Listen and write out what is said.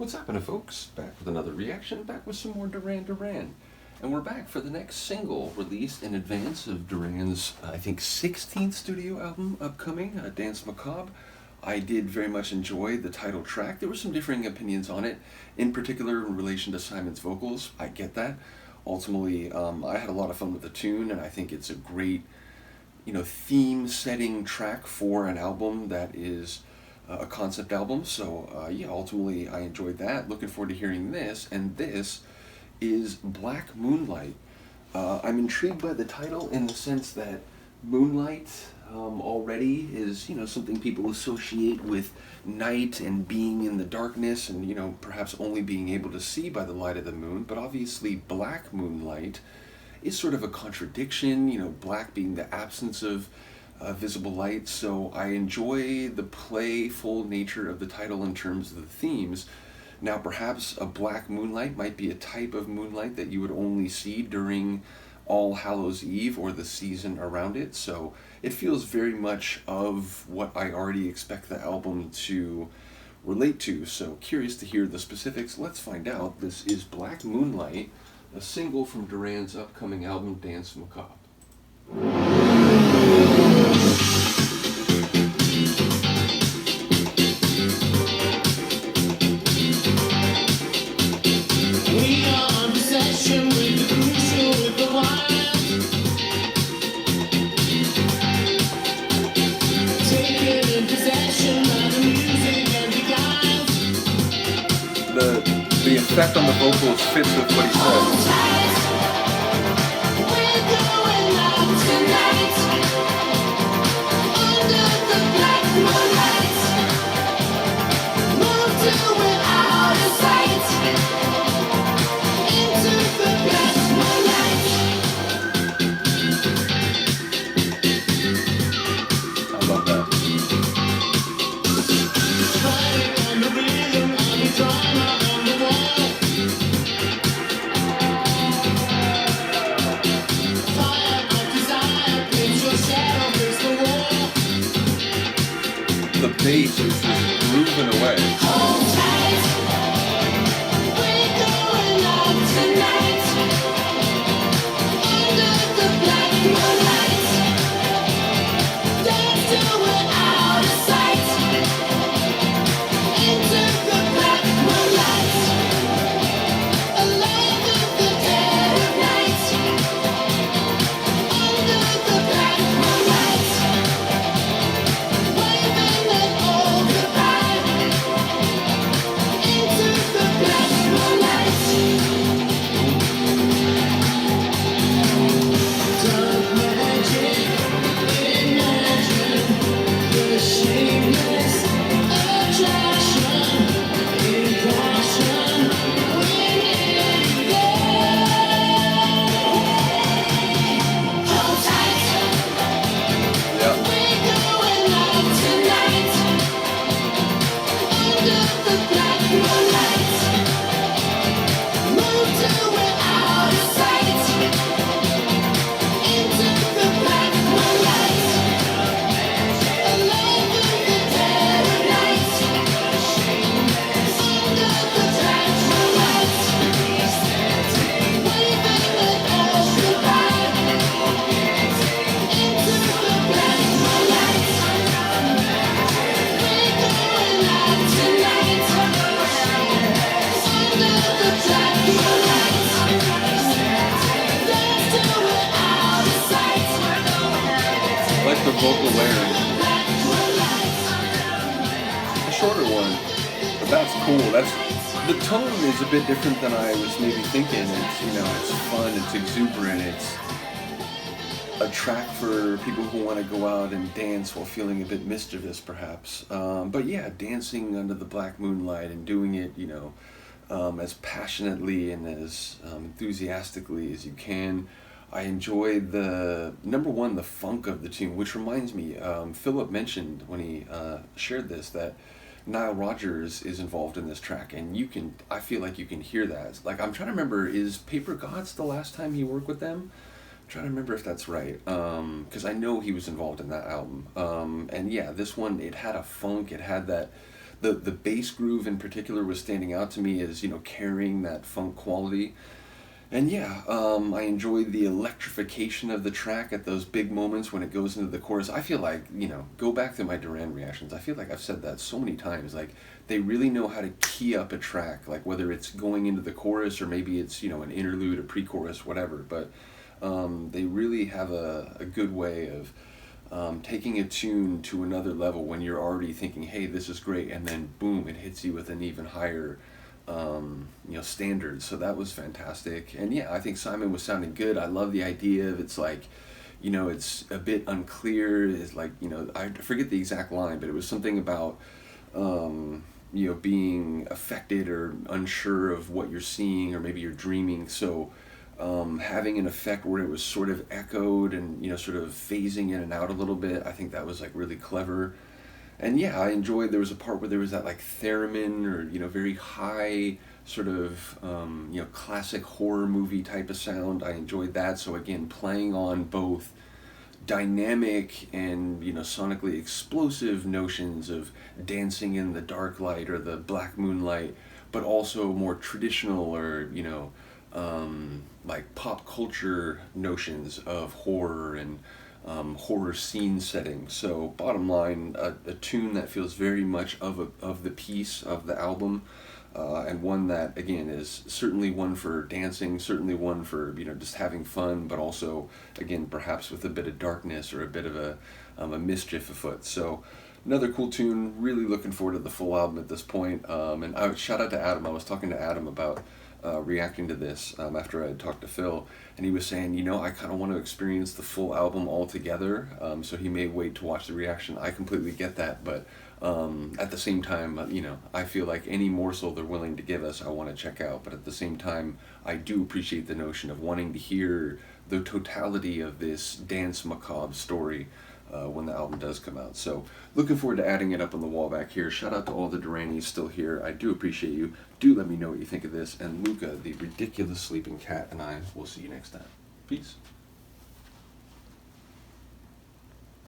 What's happening, folks? Back with another reaction, back with some more Duran Duran. And we're back for the next single released in advance of Duran's, I think, 16th studio album upcoming, Danse Macabre. I did very much enjoy the title track. There were some differing opinions on it, in particular in relation to Simon's vocals. I get that. Ultimately, I had a lot of fun with the tune, and I think it's a great, theme-setting track for an album that is a concept album. So yeah, ultimately I enjoyed that. Looking forward to hearing this, and this is Black Moonlight. I'm intrigued by the title in the sense that Moonlight already is something people associate with night and being in the darkness and perhaps only being able to see by the light of the moon. But obviously Black Moonlight is sort of a contradiction, black being the absence of visible light. So I enjoy the playful nature of the title in terms of the themes. Now perhaps a black moonlight might be a type of moonlight that you would only see during All Hallows Eve or the season around it. So it feels very much of what I already expect the album to relate to. So curious to hear the specifics. Let's find out. This is Black Moonlight, a single from Duran's upcoming album Danse Macabre. The effect on the vocals fits with what he says. I love that. The bass is just grooving away. The vocal layering. The shorter one, but that's cool. The tone is a bit different than I was maybe thinking. It's it's fun, it's exuberant, it's a track for people who want to go out and dance while feeling a bit mischievous, perhaps. But yeah, dancing under the black moonlight and doing it, as passionately and as enthusiastically as you can. I enjoy the the funk of the tune, which reminds me, Philip mentioned when he shared this that Nile Rodgers is involved in this track, and I feel like you can hear that. Like, I'm trying to remember, is Paper Gods the last time he worked with them? I'm trying to remember if that's right, because I know he was involved in that album. And yeah, this one, it had a funk, it had The bass groove in particular was standing out to me as, carrying that funk quality. And yeah, I enjoyed the electrification of the track at those big moments when it goes into the chorus. I feel like, go back to my Duran reactions. I feel like I've said that so many times. Like, they really know how to key up a track, like whether it's going into the chorus or maybe it's, an interlude, a pre chorus, whatever. But they really have a good way of taking a tune to another level when you're already thinking, hey, this is great, and then boom, it hits you with an even higher standards. So that was fantastic. And yeah, I think Simon was sounding good. I love the idea of it's like, it's a bit unclear. It's like, I forget the exact line, but it was something about, being affected or unsure of what you're seeing, or maybe you're dreaming. So having an effect where it was sort of echoed and, sort of phasing in and out a little bit, I think that was like really clever. And yeah, I enjoyed, there was a part where there was that like theremin or, very high sort of, classic horror movie type of sound. I enjoyed that. So again, playing on both dynamic and, sonically explosive notions of dancing in the dark light or the black moonlight, but also more traditional or, like pop culture notions of horror and horror scene setting. So bottom line, a tune that feels very much of the piece of the album, and one that again is certainly one for dancing, certainly one for just having fun, but also again perhaps with a bit of darkness or a bit of a mischief afoot. So another cool tune. Really looking forward to the full album at this point. And I shout out to Adam. I was talking to Adam about reacting to this after I had talked to Phil, and he was saying, I kind of want to experience the full album all together, so he may wait to watch the reaction. I completely get that, but at the same time, I feel like any morsel they're willing to give us, I want to check out, but at the same time, I do appreciate the notion of wanting to hear the totality of this Danse Macabre story when the album does come out. So looking forward to adding it up on the wall back here. Shout out to all the Duranis still here. I do appreciate you. Do let me know what you think of this. And Luca, the ridiculous sleeping cat, and I will see you next time. Peace.